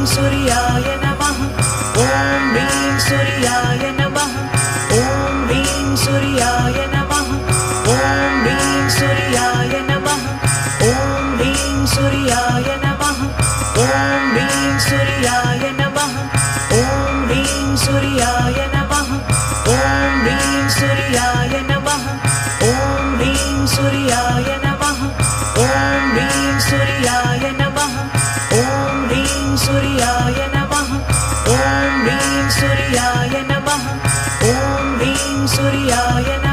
सूर्याय नमः ॐ ह्रीं सूर्याय नमः ॐ ह्रीं सूर्याय नमः ॐ ह्रीं सूर्याय नमः ॐ ह्रीं सूर्याय नमः ॐ ह्रीं सूर्याय नमः ॐ ह्रीं सूर्याय नमः ॐ ह्रीं सूर्याय नमः ॐ ह्रीं सूर्याय नमः ॐ ह्रीं सूर्याय नमः ॐ ह्रीं सूर्याय नमः ॐ ह्रीं सूर्याय नमः ॐ ह्रीं सूर्याय नमः